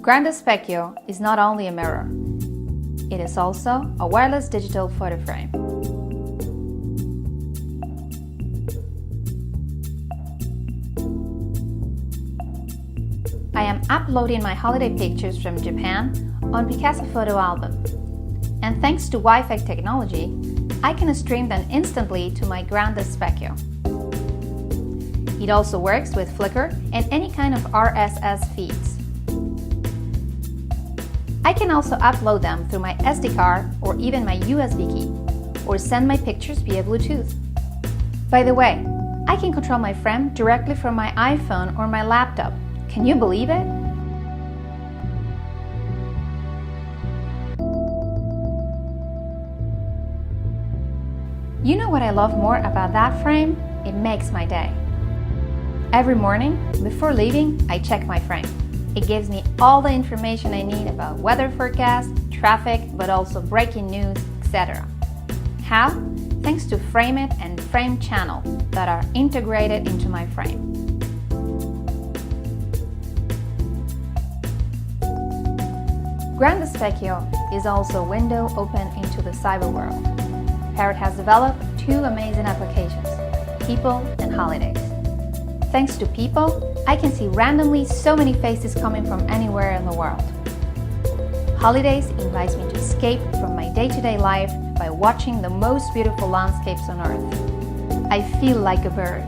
Grande Specchio is not only a mirror, it is also a wireless digital photo frame. I am uploading my holiday pictures from Japan on Picasso photo album. And thanks to Wi-Fi technology, I can stream them instantly to my Grande Specchio. It also works with Flickr and any kind of RSS feeds. I can also upload them through my SD card or even my USB key, or send my pictures via Bluetooth. By the way, I can control my frame directly from my iPhone or my laptop. Can you believe it? You know what I love more about that frame? It makes my day. Every morning, before leaving, I check my frame. It gives me all the information I need about weather forecast, traffic, but also breaking news, etc. How? Thanks to Frame It and Frame Channel that are integrated into my frame. Grande Specchio is also a window open into the cyber world. Parrot has developed two amazing applications, People and Holidays. Thanks to People, I can see randomly so many faces coming from anywhere in the world. Holidays invites me to escape from my day-to-day life by watching the most beautiful landscapes on Earth. I feel like a bird.